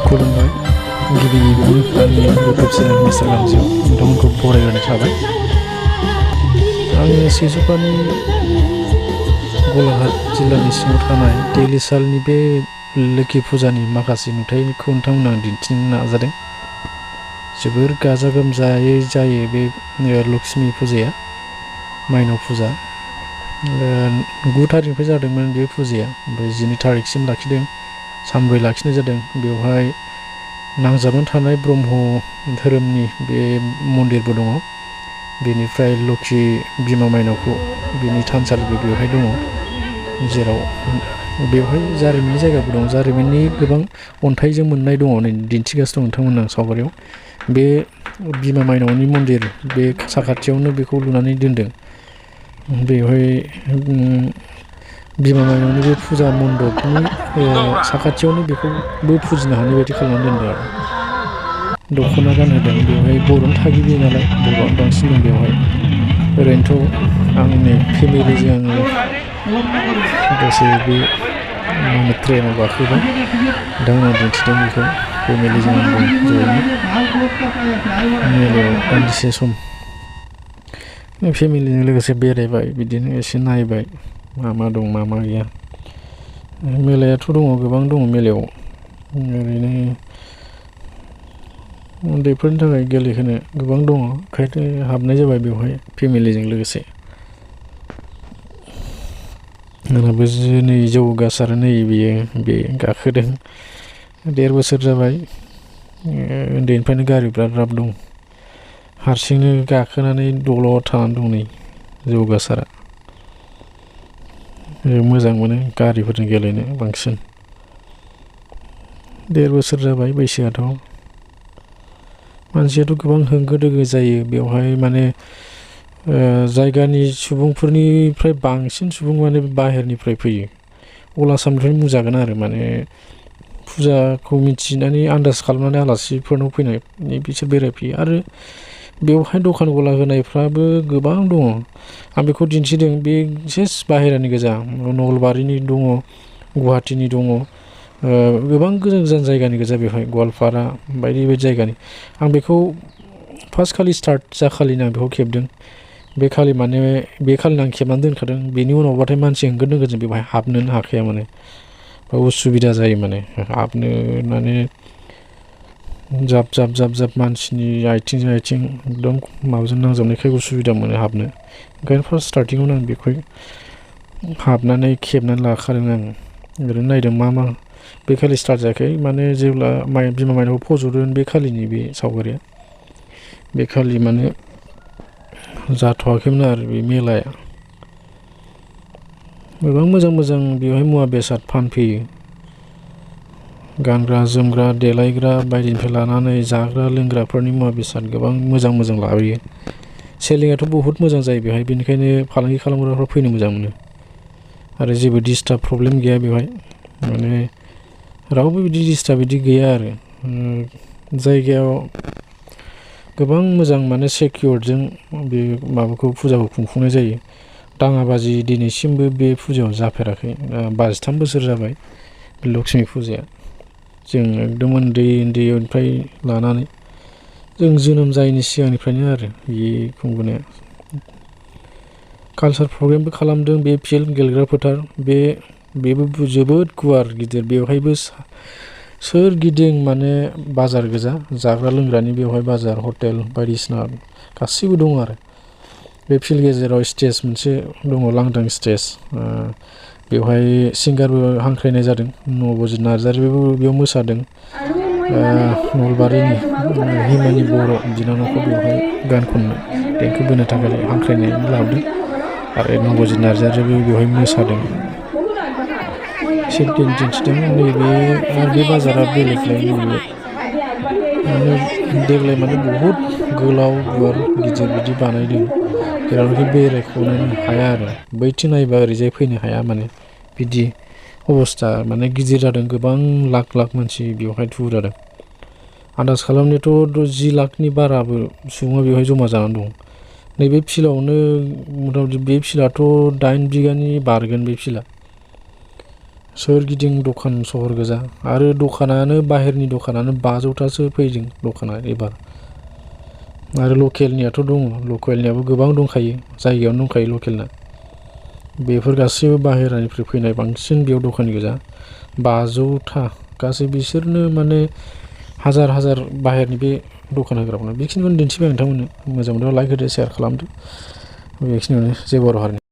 खुलुमबाय गिबि गिबियावनो आंनि इउटुब चेनेल मिस्टार गांजेआव नोंथांमोनखौ बरायग्रोनाय थाबाय। आङो सिसुपानि गलाघाट जिल्लानि सिङाव थानाय दैलिसालनि बे लोखि फुजानि माखासे नुथायखौ नोंथांमोननो आं दिन्थिनो नाजादों। जोबोर गाजा गोमजायै जायो बे लक्ष्मी फुजाया, माइनाव फुजा। 9 थारिखनिफ्राय जादोंमोन बे फुजाया, ओमफ्राय 12 थारिखसिम लाखिदों, सानब्रै लाखिनाय जादों। बेवहाय नांजाबनानै थानाय ब्रह्म धोरोमनि बे मन्दिरबो दङ। बेनिफ्राय लोखि बिमा माइनावखौ बिनि थानसालिबो बेवहाय दङ, जेराव बेवहाय जारिमिननि जायगाबो दं। जारिमिननि गोबां अन्थाइजों मोननाय दङ, नै दिन्थिगासिनो दं नोंथांमोननो सावगारियाव। बे बिमा माइनावनि मन्दिर बे साखाथियावनो बेखौ लुनानै दोनदों। बेवहाय बिमा माइनावनि बे फुजा मन्दपनि साखाथियावनो बेखौबो फुजिनो हानाय बायदि खालामनानै दोनदों आरो। दख'ना गानहोदों, बेवहाय बर'नि थागिबि नालाय बर'आनो बांसिन दं बेवहाय। ओरैनोथ' आंनि फेमिलिजों आङो दसे बे ट्रेनाव गाखोबाय, नोंथांमोनहा दिन्थिदों बेखौ। फेमिलिजों आंबो ज'यैनो मेलायाव दान्दिसे सम फेमिलिजों लोगोसे बेरायबाय, बिदिनो एसे नायबाय मा दं मा गैया। मेलायाथ' दङ, गोबां दङ मेलायाव। ओरैनो उन्दैफोरनि थाखाय गेलेहोनो गोबां दङ, ओंखायनो हाबनाय जाबाय बेवहाय फेमिलिजों लोगोसे। आंनाबो नै जौगासार नै बियो बे गाखोदों। 1.5 बोसोर जाबाय, उन्दैनिफ्रायनो गारि बिराद दं। हारसिंनो गाखोनानै दलद थानानै दं नै जौगासारा। मोजां मोनो गारिफोरजों गेलेनो बांसिन। 1.5 बोसोर जाबाय बैसोआथ'। मानसियाथ' गोबां होंगो दोगो जायो बेवहाय, माने जायगानि सुबुंफोरनिफ्राय बांसिन सुबुं माने बाहेरनिफ्राय फैयो। अल आसामनिफ्रायनो बुंजागोन आरो, माने फुजाखौ मिथिनानै आन्दाज खालामनानै आलासिफोरनाव फैनानै बिसोर बेरायफैयो। आरो बेवहाय दखान गला होनायफ्राबो गोबां दङ। आं बेखौ दिन्थिदों, बे सेस बाहेरानि गोजा। नलबारिनि दङ, गुवाहाटीनि दङ, गोबां गोजान गोजान जायगानि गोजा बेवहाय, गवालपारा बायदि बायदि जायगानि। आं बेखौ फार्स्ट खालि स्टार्ट जाखालिनो आं बेखौ खेबदों। बे खालिनो आं खेबनानै दोनखादों। बेनि उनावबाथाय मानसि होंगो दोंगोजों बेवहाय हाबनोनो हाखाया, माने उसुबिदा जायो, माने हाबनो माने जाब मानसिनि आथिंजों आथिं एकदम माबाजों नांजाबनायखाय उसुबिदा मोनो हाबनो। ओंखायनो फार्स्ट स्टार्टिङावनो आं बेखौ हाबनानै खेबनानै लाखादों आं। ओरैनो नायदों मा बे खालि स्टार्ट जायाखै, माने जेब्ला बिमा माइनावखौ फज'दों बे खालिनि बे सावगारिया। बे खालि माने जाथ'वाखैमोन आरो बे मेलाया। गोबां मोजां मोजां बेवहाय मुवा बेसाद फानफैयो, गानग्रा जोमग्रा देलायग्रा बायदिनिफ्राय लानानै जाग्रा लोंग्राफोरनि मुवा बेसाद गोबां मोजां मोजां लाबोयो। सेलिंआथ' बहुद मोजां जायो बेवहाय, बेनिखायनो फालांगि खालामग्राफ्रा फैनो मोजां मोनो। आरो जेबो डिस्टार्ब प्रब्लेम गैया बेवहाय, माने रावबो बिदि डिस्टार्ब बिदि गैया आरो। जायगायाव गोबां मोजां, माने सेकिउरजों बे माबाखौ फुजाखौ खुंफुंनाय जायो। दाङाबाजि दिनैसिमबो बे फुजायाव जाफेराखै। 23 बोसोर जाबाय बे लक्ष्मी फुजाया। जों एकदम उन्दैनिफ्राय लानानै जों जोनोम जायैनि सिगांनिफ्रायनो आरो बे खुंबोनाया। कालचार प्रग्रामबो खालामदों, बे फिल्ड गेलेग्रा फोथार बेबो जोबोद गुवार गिदिर। बेवहायबो सोरगिदिं माने बाजार गोजा, जाग्रा लोंग्रानि बेवहाय बाजार, हटेल बायदिसिना गासैबो दं आरो। बे फिल्ड गेजेराव स्टेज मोनसे दङ, लांदां स्टेज। बेवहाय सिंगारबो हांख्रायनाय जादों, नबजित नार्जारिबो बेयाव मोसादों। नलबारिनि हिमानि बर' बिनानावखौ बेवहाय गान खननो, देंखो बोनो थाखाय हांख्रायनानै लाबोदों। आरो नबजित नार्जारियाबो बेवहाय मोसादों। एसे दिन्थिदों। नैबे आरो बे बाजारा बेलेगलाय, नैबे माने देग्लाय माने बहुद गोलाव गुवार गिदिर बिदि बानायदों, जेरावनाखि बेरायख'नोनो हाया आरो। बैथिं नायबा ओरैजाय फैनो हाया, माने बिदि अबस्था। माने गिदिर जादों, गोबां लाख मानसि बेवहाय थुबुर जादों। आन्दाज खालामनायाथ' 10 लाखनि बाराबो सुबुङा बेवहाय जमा जानानै दं। नैबे फिल्डआवनो मथा मथि बे फिल्डआथ' 8 बिगानि बारगोन बे फिल्डआ। सोरगिदिं दखान सहर गोजा आरो दखानानो बाहेरनि दखानानो 500थासो फैदों दखाना एबार आरो लकेलनियाथ' दङ लकेलनियाबो गोबां दंखायो जायगायावनो दंखायो लकेलना बेफोर गासैबो बाहेरानिफ्राय फैनाय बांसिन बेयाव दखान गोजा 500था गासै बिसोरनो माने हाजार हाजार बाहेरनि बे दखान होग्राफोरनो बेखिनिखौनो दिन्थिबाय नोंथांमोननो मोजां मोनदोंबा लाइक होदो शेयार खालामदो बेखिनियावनो जय बर' हारिनि